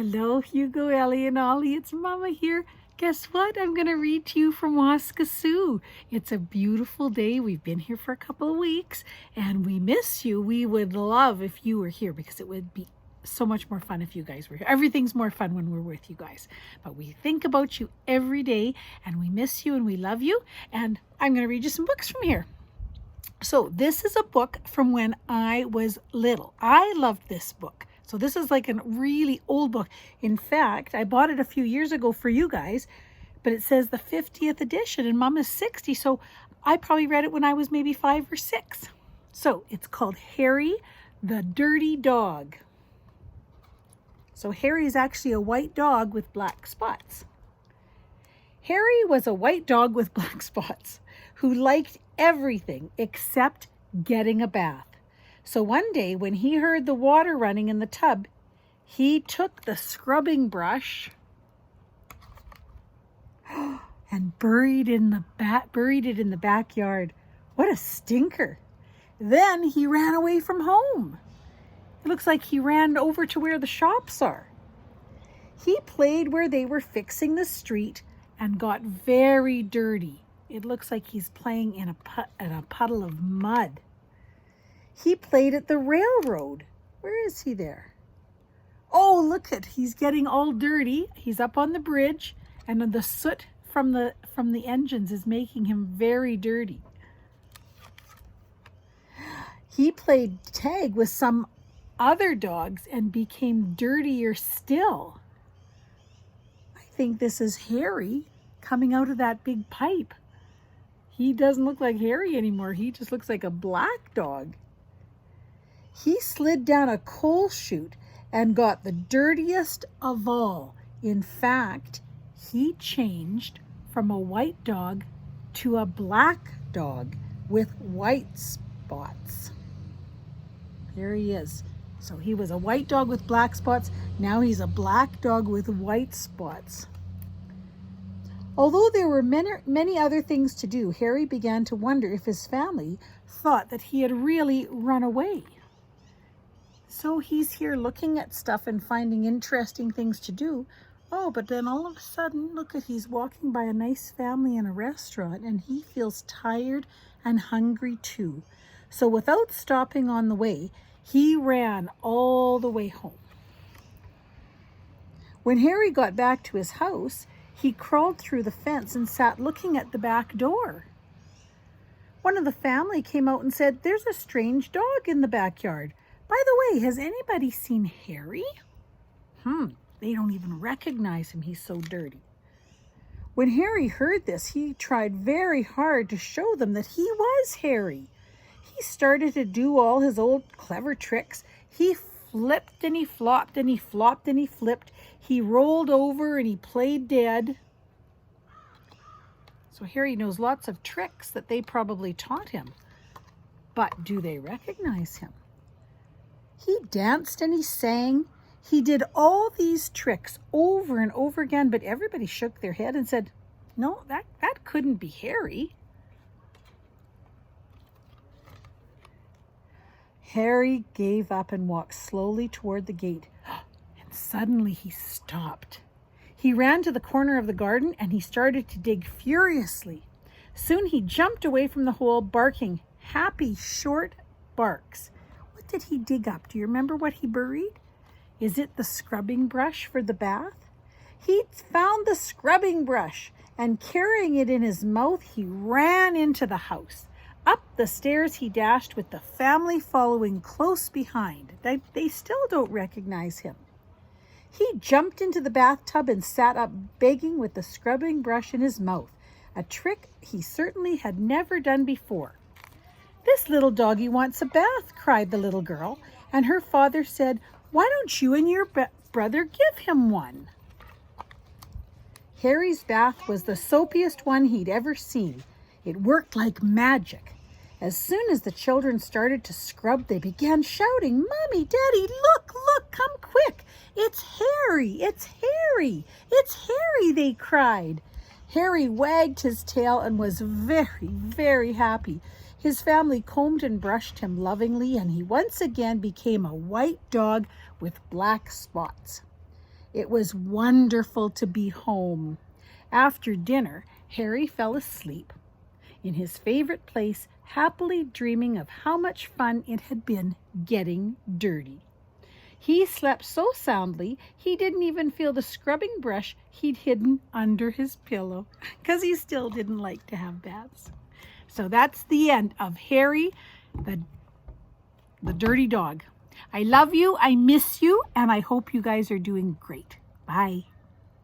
Hello, Hugo, Ellie, and Ollie. It's Mama here. Guess what? I'm going to read to you from Waskesiu. It's a beautiful day. We've been here for a couple of weeks, and we miss you. We would love if you were here because it would be so much more fun if you guys were here. Everything's more fun when we're with you guys. But we think about you every day, and we miss you, and we love you. And I'm going to read you some books from here. So this is a book from when I was little. I loved this book. So this is like a really old book. In fact, I bought it a few years ago for you guys, but it says the 50th edition and Mom is 60. So I probably read it when I was maybe 5 or 6. So it's called Harry the Dirty Dog. So Harry is actually a white dog with black spots. Harry was a white dog with black spots who liked everything except getting a bath. So one day when he heard the water running in the tub, he took the scrubbing brush and buried it in the backyard. What a stinker. Then he ran away from home. It looks like he ran over to where the shops are. He played where they were fixing the street and got very dirty. It looks like he's playing in a puddle of mud. He played at the railroad. Where is he there? Oh, look at, he's getting all dirty. He's up on the bridge, and the soot from the engines is making him very dirty. He played tag with some other dogs and became dirtier still. I think this is Harry coming out of that big pipe. He doesn't look like Harry anymore. He just looks like a black dog. He slid down a coal chute and got the dirtiest of all. In fact, he changed from a white dog to a black dog with white spots. There he is. So he was a white dog with black spots. Now he's a black dog with white spots. Although there were many other things to do, Harry began to wonder if his family thought that he had really run away. So he's here looking at stuff and finding interesting things to do. Oh, but then all of a sudden, look at, he's walking by a nice family in a restaurant and he feels tired and hungry too. So without stopping on the way, he ran all the way home. When Harry got back to his house, he crawled through the fence and sat looking at the back door. One of the family came out and said, "There's a strange dog in the backyard. By the way, has anybody seen Harry?" They don't even recognize him. He's so dirty. When Harry heard this, he tried very hard to show them that he was Harry. He started to do all his old clever tricks. He flipped and he flopped and he flopped and he flipped. He rolled over and he played dead. So Harry knows lots of tricks that they probably taught him. But do they recognize him? He danced and he sang. He did all these tricks over and over again, but everybody shook their head and said, "No, that couldn't be Harry." Harry gave up and walked slowly toward the gate. And suddenly he stopped. He ran to the corner of the garden and he started to dig furiously. Soon he jumped away from the hole, barking happy short barks. What did he dig up? Do you remember what he buried? Is it the scrubbing brush for the bath? He found the scrubbing brush and carrying it in his mouth, he ran into the house. Up the stairs he dashed with the family following close behind. They still don't recognize him. He jumped into the bathtub and sat up begging with the scrubbing brush in his mouth, a trick he certainly had never done before. "This little doggy wants a bath," cried the little girl, and her father said, "Why don't you and your brother give him one?" Harry's bath was the soapiest one he'd ever seen. It worked like magic. As soon as the children started to scrub, they began shouting, "Mommy, Daddy, look, come quick. It's Harry, it's Harry, it's Harry," they cried. Harry wagged his tail and was very, very happy. His family combed and brushed him lovingly, and he once again became a white dog with black spots. It was wonderful to be home. After dinner, Harry fell asleep in his favorite place, happily dreaming of how much fun it had been getting dirty. He slept so soundly he didn't even feel the scrubbing brush he'd hidden under his pillow, because he still didn't like to have baths. So that's the end of Harry, the dirty dog. I love you, I miss you, and I hope you guys are doing great. Bye.